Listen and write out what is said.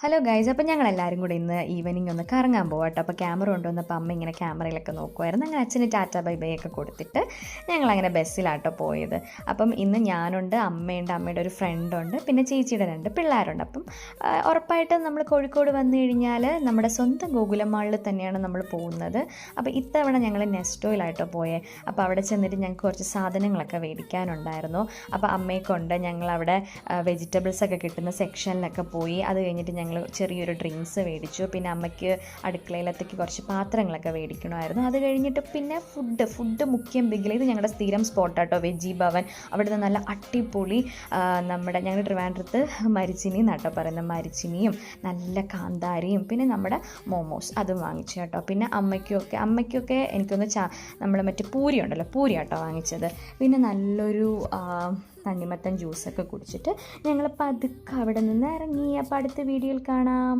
Hello guys, അപ്പോൾ ഞങ്ങളെല്ലാവരും കൂടി ഇന്ന് ഈവനിങ് ഒന്ന് കറങ്ങാൻ പോകാം കേട്ടോ. അപ്പോൾ ക്യാമറ കൊണ്ടുവന്നപ്പോൾ അമ്മ ഇങ്ങനെ ക്യാമറയിലൊക്കെ നോക്കുമായിരുന്നു. അങ്ങനെ അച്ഛന് ടാറ്റ ബൈ ബൈ ഒക്കെ കൊടുത്തിട്ട് ഞങ്ങളങ്ങനെ ബസ്സിലാട്ടോ പോയത്. അപ്പം ഇന്ന് ഞാനുണ്ട്, അമ്മയുണ്ട്, അമ്മയുടെ ഒരു ഫ്രണ്ടുണ്ട്, പിന്നെ ചേച്ചിയുടെ 2 പിള്ളേരുണ്ട്. അപ്പം ഉറപ്പായിട്ടും നമ്മൾ കോഴിക്കോട് വന്നു കഴിഞ്ഞാൽ നമ്മുടെ സ്വന്തം ഗോകുലം മാളിൽ തന്നെയാണ് നമ്മൾ പോകുന്നത്. അപ്പോൾ ഇത്തവണ ഞങ്ങൾ നെസ്റ്റോയിലായിട്ടോ പോയേ. അപ്പോൾ അവിടെ ചെന്നിട്ട് ഞങ്ങൾക്ക് കുറച്ച് സാധനങ്ങളൊക്കെ മേടിക്കാനുണ്ടായിരുന്നു. അപ്പോൾ അമ്മയെ കൊണ്ട് ഞങ്ങളവിടെ വെജിറ്റബിൾസൊക്കെ കിട്ടുന്ന സെക്ഷനിലൊക്കെ പോയി. അത് കഴിഞ്ഞിട്ട് ഞങ്ങൾ ചെറിയൊരു ഡ്രിങ്ക്സ് മേടിച്ചു. പിന്നെ അമ്മയ്ക്ക് അടുക്കളയിലത്തേക്ക് കുറച്ച് പാത്രങ്ങളൊക്കെ മേടിക്കണമായിരുന്നു. അത് കഴിഞ്ഞിട്ട് പിന്നെ ഫുഡ് മുഖ്യം ബിഗിൽ. ഇത് ഞങ്ങളുടെ സ്ഥിരം സ്പോട്ടാട്ടോ, വെജി ഭവൻ. അവിടുന്ന് നല്ല അടിപൊളി ഞങ്ങളുടെ ട്രിവാൻഡ്രത്ത് മരിച്ചിനി എന്നാട്ടോ പറയുന്നത്, മരിച്ചിനിയും നല്ല കാന്താരിയും പിന്നെ നമ്മുടെ മോമോസ് അതും വാങ്ങിച്ചു കേട്ടോ. പിന്നെ അമ്മയ്ക്കൊക്കെ എനിക്കൊന്ന് നമ്മൾ മറ്റേ പൂരി ഉണ്ടല്ലോ, പൂരി ആട്ടോ വാങ്ങിച്ചത്. പിന്നെ നല്ലൊരു തണ്ണിമത്തൻ ജ്യൂസൊക്കെ കുടിച്ചിട്ട് ഞങ്ങൾ പതുക്കെ അവിടെ നിന്ന് ഇറങ്ങി. അപ്പോൾ അടുത്ത വീഡിയോയിൽ കാണാം.